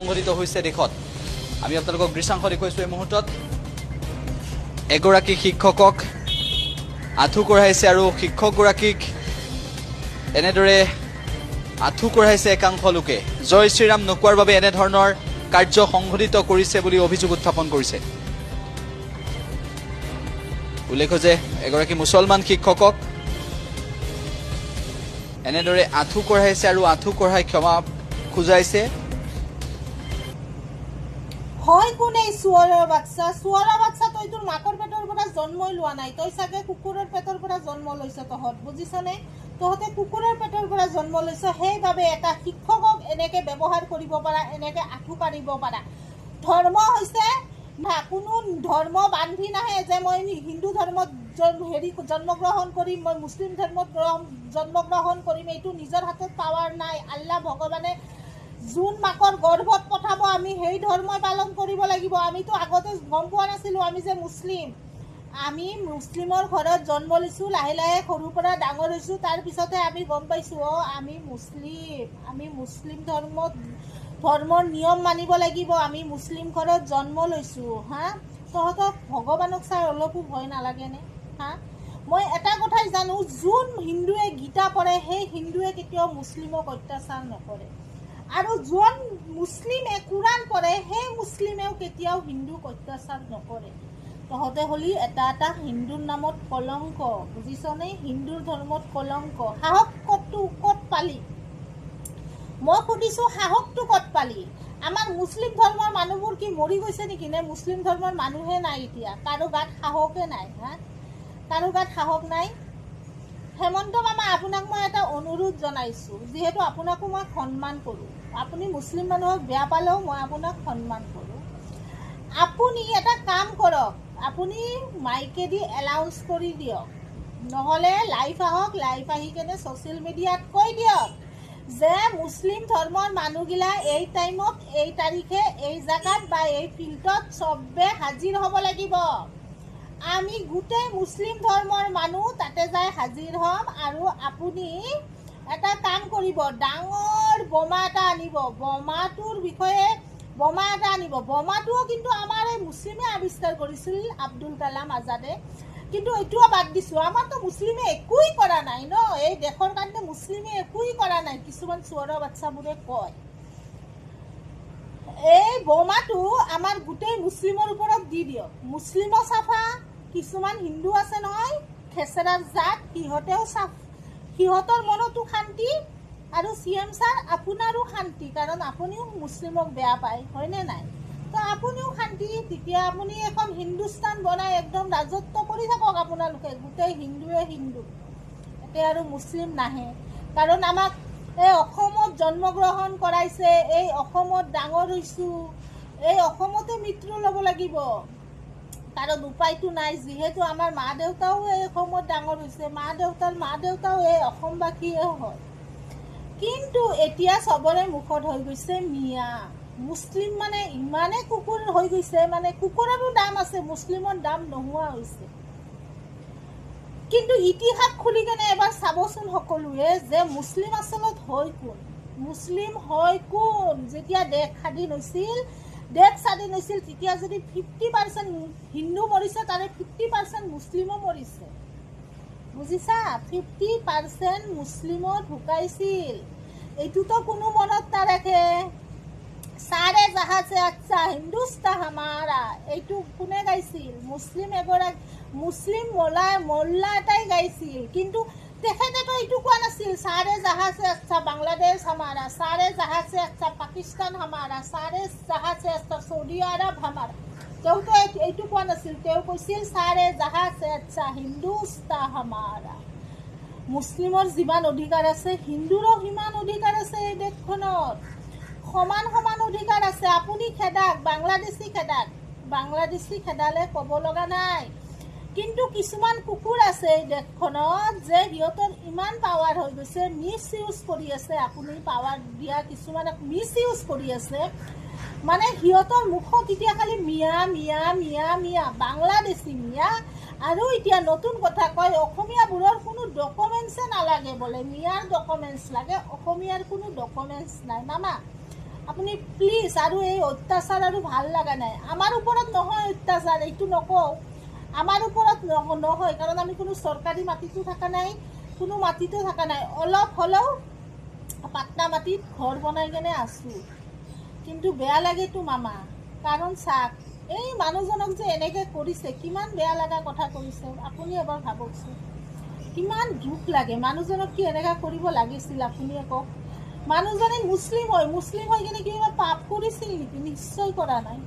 সংঘটিত হৈছে দেশত। আমি আপোনালোকক দৃশ্যাংশ দেখুৱাইছোঁ এই মুহূৰ্তত। এগৰাকী শিক্ষকক আঁঠু কঢ়াইছে আৰু শিক্ষকগৰাকীক এনেদৰে আঁঠু কঢ়াইছে একাংশ লোকে। জয় শ্ৰীৰাম নোকোৱাৰ বাবে এনেধৰণৰ কাৰ্য সংঘটিত কৰিছে বুলি অভিযোগ উত্থাপন কৰিছে। উল্লেখ্য যে এগৰাকী মুছলমান শিক্ষকক এনেদৰে আঁঠু কঢ়াইছে আৰু আঁঠু কঢ়াই ক্ষমা খোজাইছে। হয় কোনে চুৱাৰৰ বাচ্চা তই তোৰ মাকৰ পেটৰ পৰা জন্মই লোৱা নাই, তই চাগে কুকুৰৰ পেটৰ পৰা জন্ম লৈছ। তহঁত বুজিছনে? তহঁতে কুকুৰৰ পেটৰ পৰা জন্ম লৈছ, সেইবাবে এটা শিক্ষকক এনেকে ব্যৱহাৰ কৰিব পাৰা, এনেকে আঁঠু কাঢ়িব পাৰা। ধৰ্ম হৈছে কোনো ধৰ্ম বান্ধি নাহে যে মই হিন্দু ধৰ্মত জন্মগ্ৰহণ কৰিম, মই মুছলিম ধৰ্মত জন্মগ্ৰহণ কৰিম। এইটো নিজৰ হাতত পাৱাৰ নাই। আল্লাহ ভগৱানে যোন মাকৰ গৰ্ভত পঠাব আমি সেই ধৰ্মই পালন কৰিব লাগিব। আমিতো আগতে গম পোৱা নাছিলোঁ আমি যে মুছলিম। আমি মুছলিমৰ ঘৰত জন্ম লৈছোঁ, লাহে লাহে সৰুৰ পৰা ডাঙৰ হৈছোঁ, তাৰপিছতহে আমি গম পাইছোঁ আমি মুছলিম। আমি মুছলিম ধৰ্মৰ নিয়ম মানিব লাগিব। আমি মুছলিম ঘৰত জন্ম লৈছোঁ। তহঁতক ভগৱানক চাই অলপো ভয় নালাগেনে? মই এটা কথাই জানো, যোন হিন্দুৱে গীতা পঢ়ে সেই হিন্দুৱে কেতিয়াও মুছলিমক অত্যাচাৰ নকৰে, আৰু যোন মুছলিমে কোৰাণ পঢ়ে সেই মুছলিমেও কেতিয়াও হিন্দুক অত্যাচাৰ নকৰে। তহঁতে হ'লি এটা হিন্দুৰ নামত কলংক, বুজিছনে? হিন্দুৰ ধৰ্মত কলংক। সাহস ক'ত পালি? মই সুধিছোঁ, সাহসটো ক'ত পালি? আমাৰ মুছলিম ধৰ্মৰ মানুহবোৰ কি মৰি গৈছে নেকি? নে মুছলিম ধৰ্মৰ মানুহে নাই এতিয়া? কাৰো গাত সাহসে নাই। কাৰো গাত সাহস নাই। হেমন্ত মামা, আপোনাক মই এটা অনুৰোধ জনাইছোঁ, যিহেতু আপোনাকো মই সন্মান কৰোঁ। আপুনি মুছলিম মানুহক বেয়া পালেও মই আপোনাক সন্মান কৰোঁ। আপুনি এটা কাম কৰক, আপুনি মাইকেদি এলাউন্স কৰি দিয়ক, নহ'লে লাইভ আহক, লাইভ আহি কেনে ছ'চিয়েল মিডিয়াত কৈ দিয়ক যে মুছলিম ধৰ্মৰ মানুহগিলা এই টাইমত, এই তাৰিখে, এই জেগাত বা এই ফিল্ডত চবে হাজিৰ হ'ব লাগিব। আমি গোটেই মুছলিম ধৰ্মৰ মানুহ তাতে যাই হাজিৰ হ'ম। আৰু আপুনি এটা কাম কৰিব, ডাঙৰ বোমা এটা আনিব। বোমা এটা আনিব। বোমাটোও কিন্তু আমাৰ এই মুছলিমে আৱিষ্কাৰ কৰিছিল, আব্দুল কালাম আজাদে। কিন্তু এইটোও বাদ দিছোঁ, আমাৰতো মুছলিমে একোৱেই কৰা নাই ন, এই দেশৰ কাৰণে মুছলিমে একোৱেই কৰা নাই, কিছুমান চুৱাৰৰ বাচ্চাবোৰে কয়। এই বোমাটো আমাৰ গোটেই মুছলিমৰ ওপৰত দি দিয়ক। মুছলিমো চাফা, কিছুমান হিন্দু আছে নহয় খেচেৰাৰ জাত, সিহঁতৰ মনতো শান্তি, আৰু CM ছাৰ আপোনাৰো শান্তি, কাৰণ আপুনিও মুছলিমক বেয়া পায়, হয়নে নাই? তো আপুনিও শান্তি। তেতিয়া আপুনি এখন হিন্দুস্তান বনাই একদম ৰাজত্ব কৰি থাকক আপোনালোকে, গোটেই হিন্দুৱে হিন্দু। এতিয়া আৰু মুছলিম নাহে, কাৰণ আমাক এই অসমত জন্মগ্ৰহণ কৰাইছে, এই অসমত ডাঙৰ হৈছোঁ, এই অসমতে মৃত্যু ল'ব লাগিব, কাৰণ উপায়টো নাই। যিহেতু আমাৰ মা দেউতাও এই অসমত ডাঙৰ হৈছে, মা দেউতাও এই অসমবাসীয়ে হয়। কিন্তু এতিয়া চবৰে মুখত হৈ গৈছে মিয়া। মুছলিম মানে ইমানে কুকুৰ হৈ গৈছে, মানে কুকুৰৰো দাম আছে, মুছলিমৰ দাম নোহোৱা হৈছে। কিন্তু ইতিহাস খুলি কেনে এবাৰ চাবচোন সকলোৱে যে মুছলিম আচলত হয় কোন? মুছলিম হয় কোন? যেতিয়া দেশ স্বাধীন হৈছিল, তেতিয়া যদি 50% হিন্দু মৰিছে, তাৰে 50% মুছলিমো মৰিছে, বুজিছা? 50% মুছলিমো ঢুকাইছিল। এইটোতো কোনো মনত নাৰাখে। সাৰে জাহা সে আচ্ছা হিন্দুস্তা হামাৰা, এইটো কোনে গাইছিল? মুছলিম মোল্লা এটাই গাইছিল। কিন্তু তেখেতেতো এইটো কোৱা নাছিল সাৰে জাহা সে আচ্ছা বাংলাদেশ হামাৰা, সাৰে জাহা সে আচ্ছা পাকিস্তান হামাৰা, সাৰে জাহা সে আচ্ছা সৌদি আৰব হামাৰা। তেওঁতো এইটো কোৱা নাছিল, তেওঁ কৈছিল সাৰে জাহা সে আচ্ছা হিন্দুস্তা হামাৰা। মুছলিমৰ যিমান অধিকাৰ আছে, হিন্দুৰো সিমান অধিকাৰ আছে এই দেশখনত, সমান অধিকাৰ আছে। আপুনি খেদাক, বাংলাদেশী খেদালে ক'ব লগা নাই। কিন্তু কিছুমান কুকুৰ আছে এই দেশখনত, যে সিহঁতৰ ইমান পাৱাৰ হৈ গৈছে, মিছ ইউজ কৰি আছে। আপুনি পাৱাৰ দিয়া কিছুমানক মিছ ইউজ কৰি আছে, মানে সিহঁতৰ মুখত এতিয়া খালি মিয়া মিয়া মিয়া মিয়া, বাংলাদেশী মিয়া। আৰু এতিয়া নতুন কথা কয়, অসমীয়াবোৰৰ কোনো ডকুমেণ্টছে নালাগে বোলে, মিয়াৰ ডকুমেণ্টছ লাগে, অসমীয়াৰ কোনো ডকুমেণ্টছ নাই। মামা আপুনি প্লিজ। আৰু এই অত্যাচাৰ আৰু ভাল লগা নাই। আমাৰ ওপৰত নহয় অত্যাচাৰ, এইটো নকওঁ, আমাৰ ওপৰত নহয়, কাৰণ আমি কোনো চৰকাৰী মাটিতো থকা নাই, কোনো মাটিতো থকা নাই, অলপ হ'লেও পাট্টা মাটিত ঘৰ বনাই কেনে আছোঁ। কিন্তু বেয়া লাগেতো মামা, কাৰণ চাওক এই মানুহজনক যে এনেকৈ কৰিছে, কিমান বেয়া লগা কথা কৰিছে আপুনি এবাৰ ভাবকচোন। কিমান দুখ লাগে। মানুহজনক কি এনেকুৱা কৰিব লাগিছিল আপুনিয়ে কওক। মানুহজনে মুছলিম হয়, মুছলিম হৈ কিনে কিবা পাপ কৰিছিল নেকি? নিশ্চয় কৰা নাই।